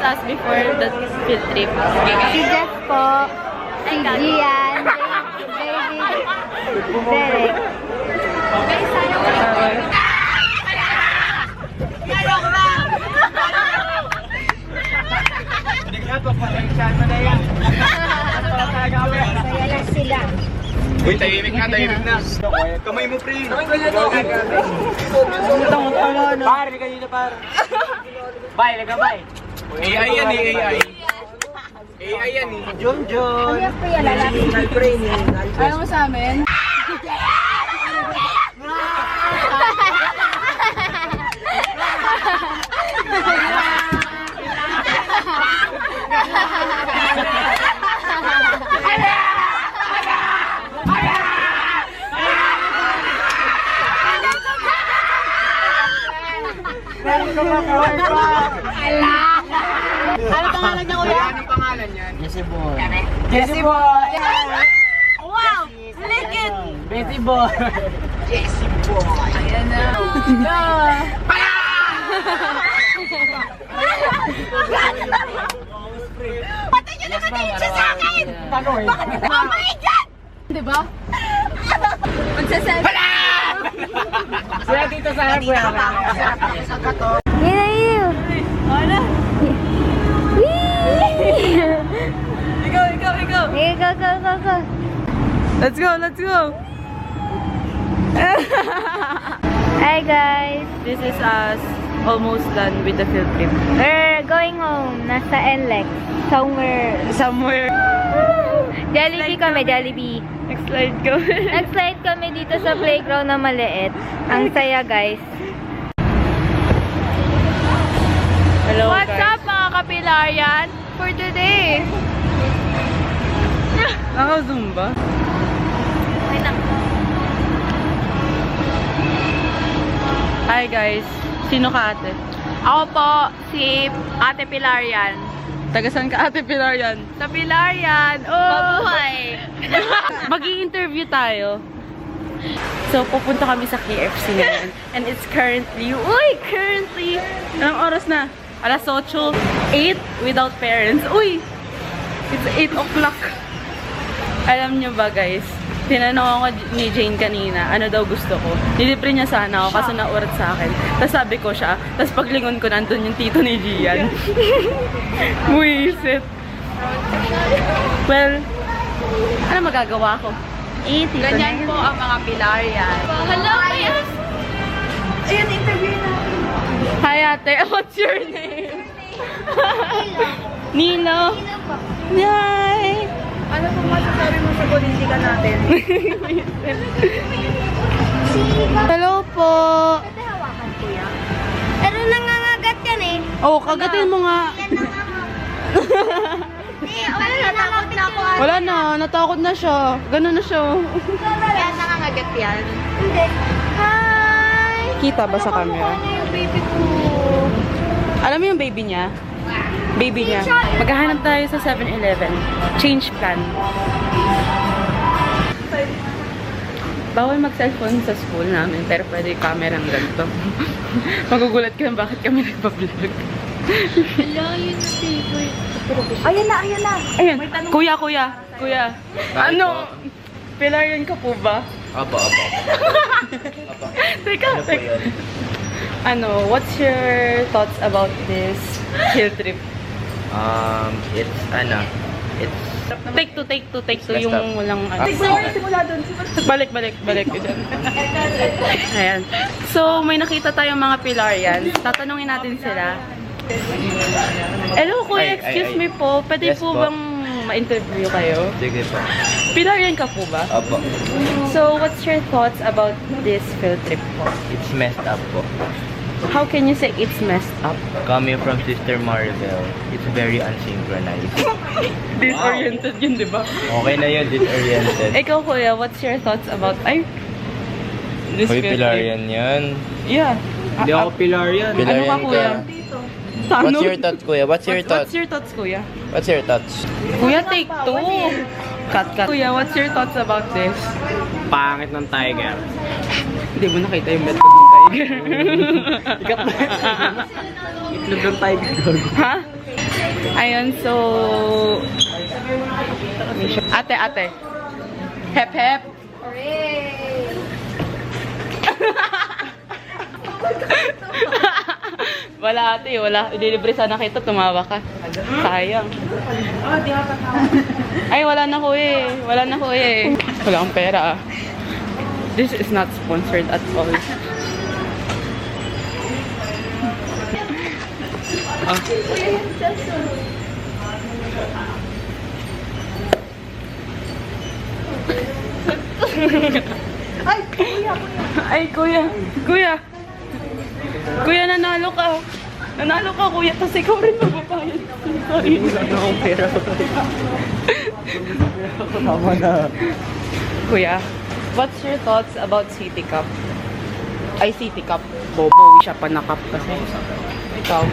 us before the field trip? Si Jeff po, si Gian, David, Derek. Kaya lang sila. Uy, tahimik na, tahimik na. Kamay mo, pre. Par, ka dito, par. Bye, lega, bye. AI yan eh, AI. AI yan eh. John. Ano yung pre, lalaki? Ayaw mo sa amin? Ano pangalan niya, kuya? Anong pangalan yan? Jesse boy. Jesse Boy! Wow! Legend! Betty boy. Ayan na. Patay niyo na katingin siya sa akin! Oh my God! Diba? Magsasabi. Kuya dito sa harap, kuya. Yun. Ano? Whee! Ikaw! Okay, go. Let's go! Hi guys! This is us almost done with the field trip. We're going home. Nasa NLEX. Somewhere. Jollibee kami, Jollibee. Next slide go. Nag-slide kami dito sa playground na maliit. Ang saya guys. Hello What's guys. up mga kapilaryan for today? Naka-zoom ba? Hi guys. Sino ka ate? Ako po, si Ate Pilarian. Tagasan ka ate Pilarian? Sa Pilarian! Oh! Mabuhay! Mag-i-interview tayo. So, pupunta kami sa KFC ngayon. And it's currently, anong oras na? Alas 8, 8 without parents. Uy! It's 8 o'clock. Alam nyo ba guys, tinanong ako ni Jane kanina, ano daw gusto ko. Nilibre niya sana ako kasi naurat sa akin. Tapos sabi ko siya, tapos paglingon ko nandun yung tito ni Gian. Buisit. Well, ano magagawa ko? Ganyan po ang mga Pilarian. Hello, yes! Ayun, interview natin. Hi ate, what's your name? Nino. Hi! Ano po masasabi mo sa politika natin? Hello po. Pwede hawakan kuya? Pero nangangagat yan eh. Oh, kagatin mo nga. Wala, natakot na ako. Wala na, natakot na siya. Ganun na siya. Kaya nangangagat yan? Hindi. Hi! Kita ba sa camera? Ano yung baby ko? Alam mo yung baby niya? Baby niya. Maghahanap tayo sa 7-Eleven. Change plan. Bawal mag-cellphone sa school namin, pero pwede camera ng ganito. Magugulat ka bakit kami nagpa-vlog. Hello, yun na favorite. Ayan na. Ayun, kuya. Ano? Pilarian ka po ba? Apo. Teka. Ano, what's your thoughts about this field trip? It's Take two Messed yung up. walang ano. Simula dun. Balik. Ayan. So, may nakita tayong mga Pilarian. Tatanungin natin sila. Hello, kuya. Excuse me po. Pwede Yes po po. bang ma-interview kayo? sige po. Pilarian ka po ba? Apo. So, what's your thoughts about this field trip po? It's messed up po. How can you say it's messed up? Coming from Sister Maribel, it's very unsynchronized. Disoriented yun, di ba? Okay na yun, disoriented. Ikaw, kuya, what's your thoughts about... This Hoy, field trip? Pilarian yan. Yeah. Hindi ako Pilarian. Ano ka, Pilarian kuya? ka. Ano? What's your thoughts, kuya? What's your thoughts? What's your thoughts, kuya? What's your thoughts? Kuya, take 2. Cut. Kuya, what's your thoughts about this? Pangit ng tiger. Hindi mo nakita yung bet ng tiger. Ikat na. Itlog ng tiger. Ha? Ayun, so... Ate. Hep, hep. Hooray! Wala ate, wala. Ililibre sana kita, tumawa ka. Sayang. Ay, wala na ko eh. Wala akong pera. This is not sponsored at all. Ay, kuya. Kuya, nanalo ka. Kuya. Tapos ikaw rin magpapayad. Sorry. Wala na akong pera. Tama na. Kuya, what's your thoughts about City Cup? Ay, City Cup. Bobo, siya pa na cup kasi. Ikaw.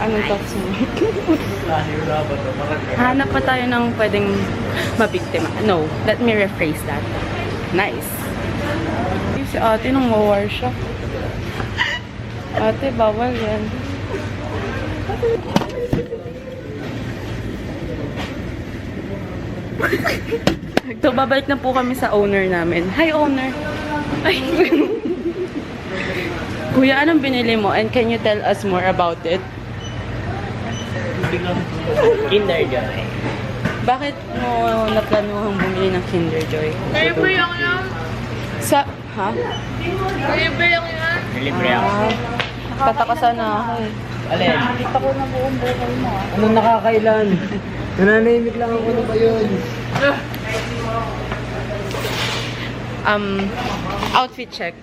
Anong thoughts mo? Hanap pa tayo ng pwedeng mabiktima. No, let me rephrase that. Nice. Si ate nung mawar siya. Ate, bawal yan. So, babalik na po kami sa owner namin. Hi, owner! Ay. Kuya, anong binili mo? And can you tell us more about it? Kinder Joy. Bakit mo naplanuhang bumili ng Kinder Joy? Libre lang yan. Sa... Ha? Libre lang yan. Libre ako. Tatakasan na ako eh. Alin? Anong nakakailan? Nananahimik lang ako na ba yun? Outfit check.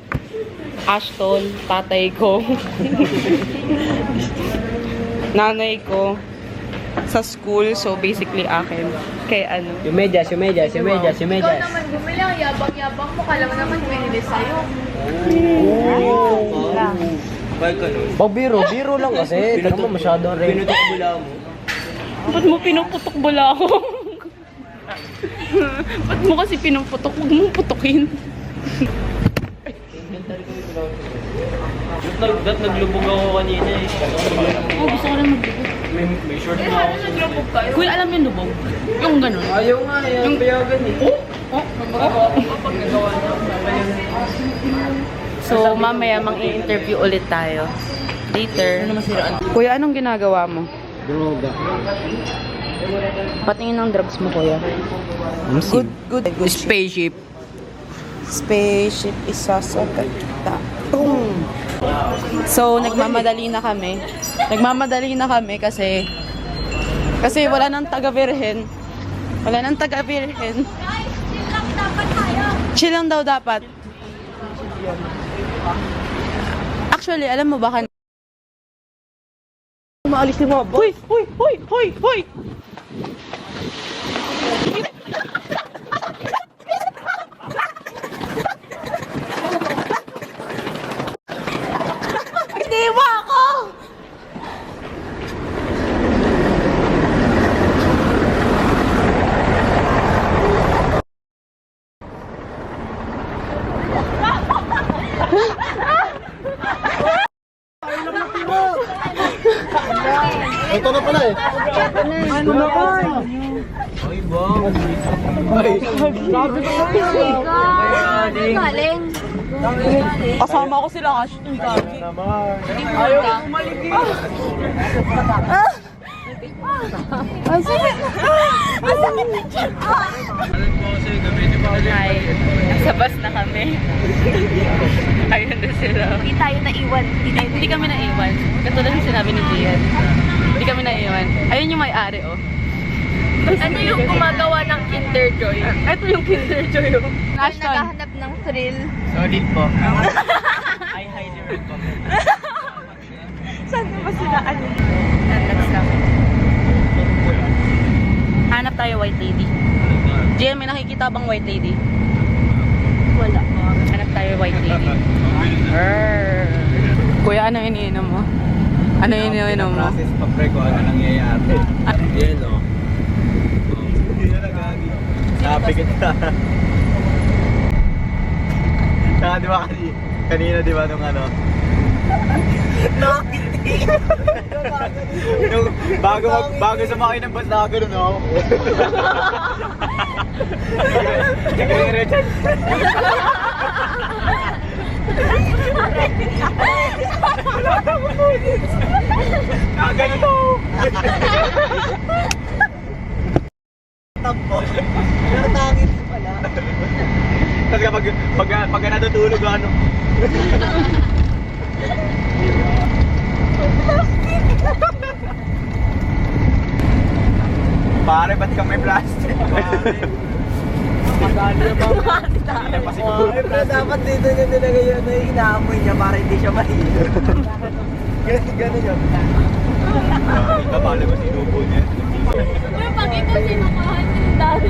Ashton, tatay ko. Nanay ko. Sa school, so basically akin. Kay ano. Yung medyas. Ikaw naman bumili ang yabang-yabang mo. Kala mo naman binili sa'yo. Biro lang kasi. Tignan mo masyadong rin. Pinutok bula mo. Ba't mo pinuputok bala ako? Ba't mo kasi pinuputok? Huwag mong putukin. Ba't naglubog ako kanina eh. Oh, gusto ko lang maglubog. May short na ako. Naglubog kayo. Kuya, alam yung lubog? Yung ganun. Ayaw nga, yung payagan eh. So, mamaya mang-i-interview ulit tayo. Later. Kuya, anong ginagawa mo? Droga. Patingin ng drugs mo, kuya. Good. Spaceship. Spaceship isa sa kata. Boom! So, nagmamadali na kami. Kasi wala nang taga-virhen. Chill lang daw dapat. Actually, alam mo ba maalis ni Mama? Hoy! Iniwa ako! Ito na pala eh. Ano na ba? Ay, bang. Galing. Kasama ko sila kasi. Ayaw ko maligid. Ang sakit na dyan. Hi. Nasa bus na kami. Ayun na sila. Hindi tayo naiwan. Hindi kami naiwan. Katulad ng sinabi ni Gian. Hindi kami naiwan. Ayun yung may-ari, oh. Ano yung gumagawa ng Kinder Joy? Ito yung Kinder Joy, oh. Ashton. Naghahanap ng thrill. Solid po. I highly recommend. Saan ba sila? Ano? Hanap tayo white lady. Gian, may nakikita bang white lady? Wala. Hanap tayo white lady. Kuya, ano iniinom mo? Ano iniinom mo? Process pa pre kung ano nangyayari. Yan o. Sabi kita. Saka di ba kanina di ba nung ano? Bago sumakay ng bus, nakagano'n ako. Nakagano'n ako. Tampo. Pero tangin pala. Tapos pag natutulog, ano? Pare, ba't kang may plastic? Pare. Magali na ba? Pero dapat dito niya talaga yun na inaamoy niya para hindi siya mahilo. Ganun yun. Kapala ko sinubo niya. Yung pag ito sinukuhan yung dati.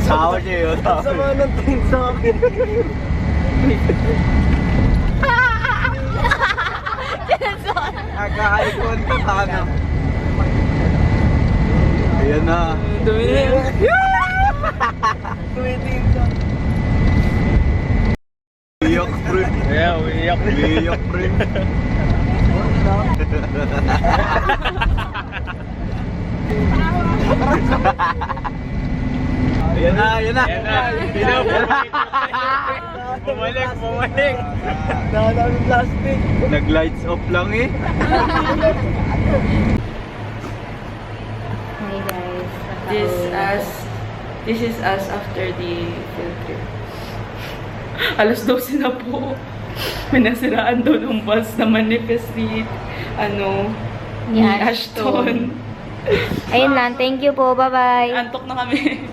Sawa siya yun. Sama ng tingin sa akin. Nagkakalikon ka taga. Ayan na. Dumi na yun. Tumitingin ka. Uyak, pre. Yeah, uyak. Uyak, pre. Ayan na, ayan na. Bumalik. Dadaming plastic. Nag-lights off lang eh. Hey guys. This is us after the field trip. Alas 12 na po. May nasiraan daw ng bus na manifest ni Ni Ashton. Ayun lang. Thank you po. Bye-bye. Antok na kami.